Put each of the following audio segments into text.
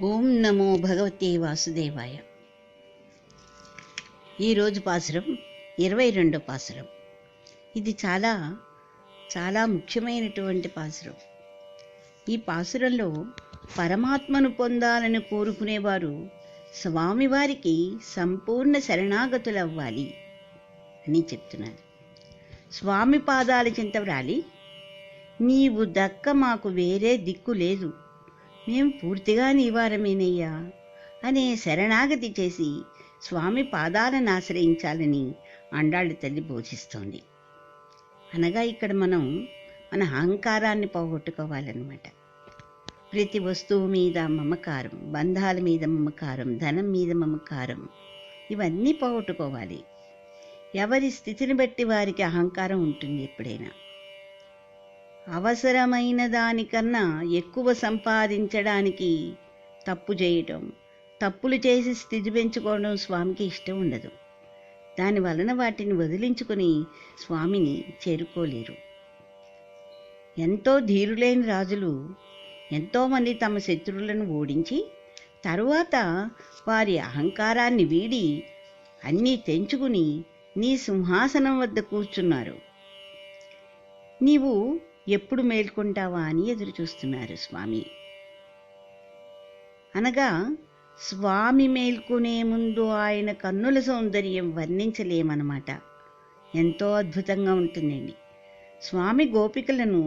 ఓం నమో భగవతే వాసుదేవాయ. ఈరోజు పాసురం 22 పాసురం. ఇది చాలా చాలా ముఖ్యమైనటువంటి పాసురం. ఈ పాసురంలో పరమాత్మను పొందాలని కోరుకునేవారు స్వామివారికి సంపూర్ణ శరణాగతులవ్వాలి అని చెప్తున్నారు. స్వామి పాదాల చెంత వ్రాలి, నీవు దక్క మాకు వేరే దిక్కు లేదు, మేము పూర్తిగా నీవారమేనయ్యా అనే శరణాగతి చేసి స్వామి పాదాలను ఆశ్రయించాలని ఆండాళ్ళ తల్లి బోధిస్తోంది. అనగా ఇక్కడ మనం మన అహంకారాన్ని పోగొట్టుకోవాలన్నమాట. ప్రతి వస్తువు మీద మమకారం, బంధాల మీద మమకారం, ధనం మీద మమకారం, ఇవన్నీ పోగొట్టుకోవాలి. ఎవరి స్థితిని బట్టి వారికి అహంకారం ఉంటుంది. ఎప్పుడైనా అవసరమైన దానికన్నా ఎక్కువ సంపాదించడానికి తప్పు చేయటం, తప్పులు చేసి స్థితి పెంచుకోవడం స్వామికి ఇష్టం ఉండదు. దాని వలన వాటిని వదిలించుకొని స్వామిని చేరుకోలేరు. ఎంతో ధీరులైన రాజులు ఎంతోమంది తమ శత్రువులను ఓడించి తరువాత వారి అహంకారాన్ని వీడి అన్నీ తెంచుకుని నీ సింహాసనం వద్ద కూర్చున్నారు. నీవు ఎప్పుడు మేల్కొంటావా అని ఎదురు చూస్తున్నారు స్వామి. అనగా స్వామి మేల్కొనే ముందు ఆయన కన్నుల సౌందర్యం వర్ణించలేమన్నమాట. ఎంతో అద్భుతంగా ఉంటుందండి. స్వామి గోపికలను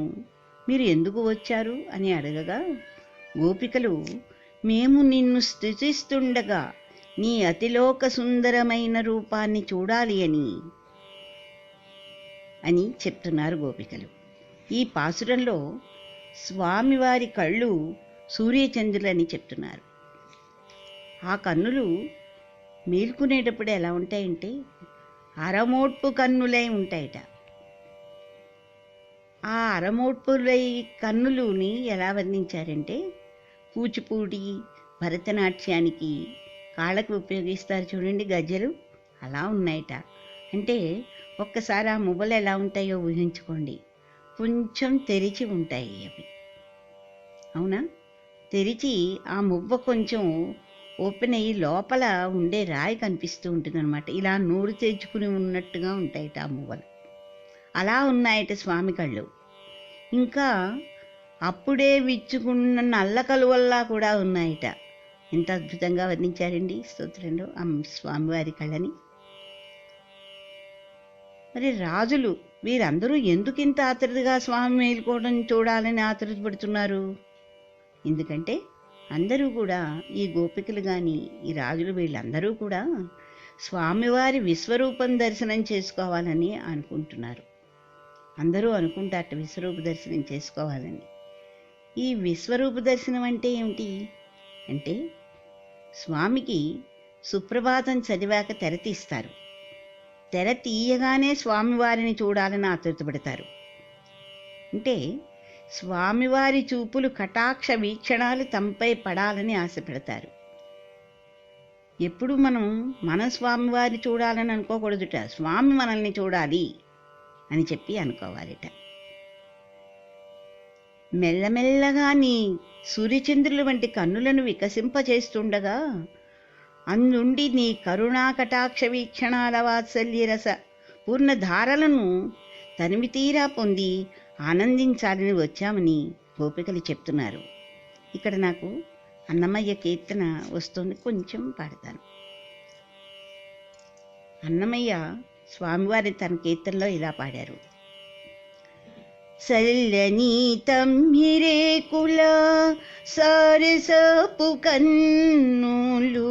మీరు ఎందుకు వచ్చారు అని అడగగా, గోపికలు మేము నిన్ను స్తుతిస్తుండగా నీ అతిలోక సుందరమైన రూపాన్ని చూడాలి అని చెప్తున్నారు గోపికలు. ఈ పాసురంలో స్వామివారి కళ్ళు సూర్యచంద్రులని చెప్తున్నారు. ఆ కన్నులు మేల్కునేటప్పుడు ఎలా ఉంటాయంటే అరమోట్పు కన్నులై ఉంటాయట. ఆ అరమోట్పులై కన్నులుని ఎలా వర్ణించారంటే, కూచిపూడి, భరతనాట్యానికి కాళ్ళకు ఉపయోగిస్తారు చూడండి గజ్జలు, అలా ఉన్నాయట. అంటే ఒక్కసారి ఆ మువ్వలు ఎలా ఉంటాయో ఊహించుకోండి. కొంచెం తెరిచి ఉంటాయి అవి, అవునా? తెరిచి ఆ మువ్వ కొంచెం ఓపెన్ అయ్యి లోపల ఉండే రాయి కనిపిస్తూ ఉంటుంది అనమాట. ఇలా నోరు తెరుచుకుని ఉన్నట్టుగా ఉంటాయట ఆ మువ్వలు. అలా ఉన్నాయట స్వామి కళ్ళు. ఇంకా అప్పుడే విచ్చుకున్న నల్ల కలువల్లా కూడా ఉన్నాయట. ఎంత అద్భుతంగా వర్ణించారండి స్తోత్రంలో ఆ స్వామివారి కళ్ళని. మరి రాజులు వీరందరూ ఎందుకు ఇంత ఆతృతగా స్వామి మేలుకోవడం చూడాలని ఆతృత పడుతున్నారు? ఎందుకంటే అందరూ కూడా, ఈ గోపికలు కానీ ఈ రాజులు వీళ్ళందరూ కూడా స్వామివారి విశ్వరూపం దర్శనం చేసుకోవాలని అనుకుంటున్నారు. అందరూ అనుకుంటారట విశ్వరూప దర్శనం చేసుకోవాలని. ఈ విశ్వరూప దర్శనం అంటే ఏమిటి అంటే, స్వామికి సుప్రభాతం చదివాక తెర తీస్తారు. తెర తీయగానే స్వామివారిని చూడాలని ఆతృతపడతారు. అంటే స్వామివారి చూపులు కటాక్ష వీక్షణాలు తమపై పడాలని ఆశపడతారు. ఎప్పుడు మన స్వామివారిని చూడాలని అనుకోకూడదుట, స్వామి మనల్ని చూడాలి అని చెప్పి అనుకోవాలిట. మెల్లమెల్లగా నీ సూర్యచంద్రుల వంటి కన్నులను వికసింపచేస్తుండగా అందుండి నీ కరుణా కటాక్ష వీక్షణాల వాత్సల్యరస పూర్ణధారలను తనివి తీరా పొంది ఆనందించాలని వచ్చామని గోపికలు చెప్తున్నారు. ఇక్కడ నాకు అన్నమయ్య కీర్తన వస్తుంది, కొంచెం పాడతాను. అన్నమయ్య స్వామివారి తన కీర్తనలో ఇలా పాడారు. సల్లని తమ్మిరేకుల సరసపు కన్నులు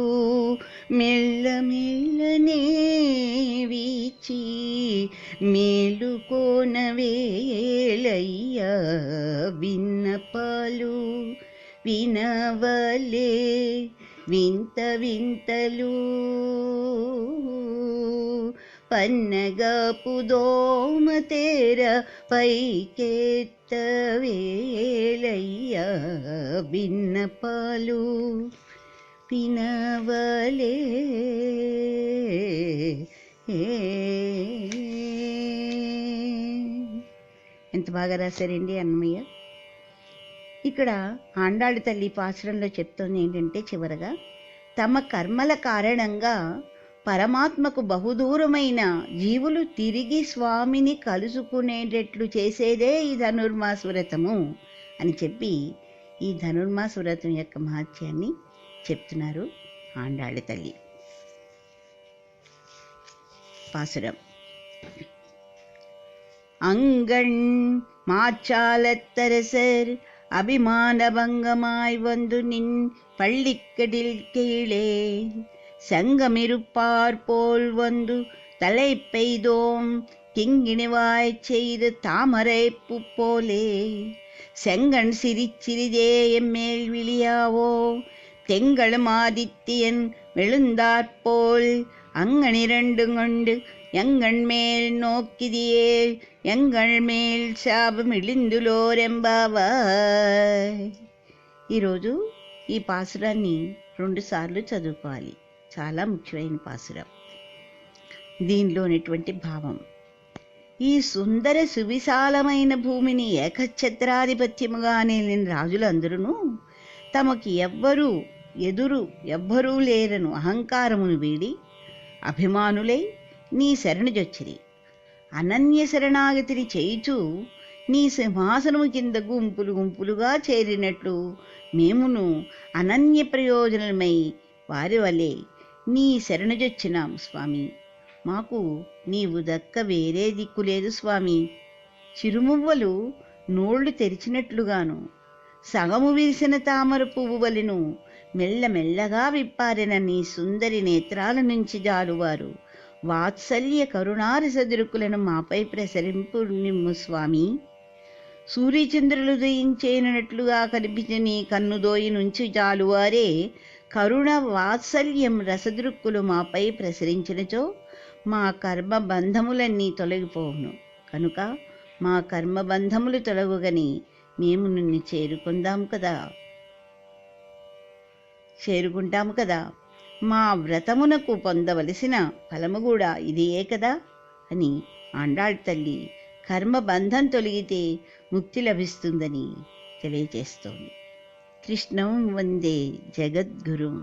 మెల్లమెల్లనే వీచి మేలుకోనవేలయ్యా విన్నపాలు వినవలే వింత వింతలు పన్నగపు దోమ తేర పైకెత్తవేలయ్యా విన్నపాలు వినవలే. ఎంత బాగా రాశారండి అన్నమయ్య. ఇక్కడ ఆండాళ్ తల్లి పాసురంలో చెప్తోంది ఏంటంటే, చివరగా తమ కర్మల కారణంగా పరమాత్మకు బహుదూరమైన జీవులు తిరిగి స్వామిని కలుసుకునేటట్లు చేసేదే ఈ ధనుర్మాస వ్రతము అని చెప్పి ఈ ధనుర్మాస వ్రతం యొక్క మహత్యాన్ని చెప్తున్నారు ఆండాళ్ తల్లి. பாசுரம். அங்கண் மாச்சாலத்தரசர் அபிமானபங்கமாய் வந்து நின் பள்ளிக்கடில் கீழே சங்கமிருப்பார் போல் வந்து தலை பெய்தோம் கிங்கிணிவாய் செய்து தாமரை பூ போலே செங்கண் சிரிச்சிறிதே எம்மேல் விழியாவோ தெங்களும் ஆதித்யன் விழுந்தாற்போல் அங்கனிரண்டும் கொண்டு எங்கள் மேல் நோக்கிதியே எங்கள் మేల్ శాపం ఇళిందులోరెంబావాయ్. ఈరోజు ఈ పాసురాన్ని 2 సార్లు చదువుకోవాలి. చాలా ముఖ్యమైన పాసురం. దీనిలోనిటువంటి భావం, ఈ సుందర సువిశాలమైన భూమిని ఏకఛత్రాధిపత్యముగా నేలిన రాజులందరూ తమకి ఎవ్వరూ లేరను అహంకారమును వీడి అభిమానులై నీ శరణుజొచ్చిరి. అనన్య శరణాగతిని చేయుచు నీ సింహాసనము కింద గుంపులు గుంపులుగా చేరినట్లు మేమును అనన్య ప్రయోజనమై వారి వలె నీ శరణుజొచ్చినాం స్వామి. మాకు నీవు దక్క వేరే దిక్కు లేదు స్వామి. చిరుమువ్వలు నోళ్లు తెరిచినట్లుగాను సగము విరిసిన తామర పువ్వు వలెను మెల్లమెల్లగా విప్పారిన నీ సుందరి నేత్రాల నుంచి జాలువారు వాత్సల్య కరుణారసదురుకులను మాపై ప్రసరింపు నిమ్ము స్వామి. సూర్యచంద్రులు దయించేనట్లుగా కనిపించిన నీ కన్నుదోయి నుంచి జాలువారే కరుణ వాత్సల్యం రసదృక్కులు మాపై ప్రసరించినచో మా కర్మబంధములన్నీ తొలగిపోవును. కనుక మా కర్మబంధములు తొలగుగని మేము నిన్ను చేరుకుంటాము కదా. మా వ్రతమునకు పొందవలసిన ఫలము కూడా ఇదియే కదా అని ఆండాళ్ తల్లి కర్మబంధం తొలగితే ముక్తి లభిస్తుందని తెలియజేస్తోంది. కృష్ణం వందే జగద్గురుం.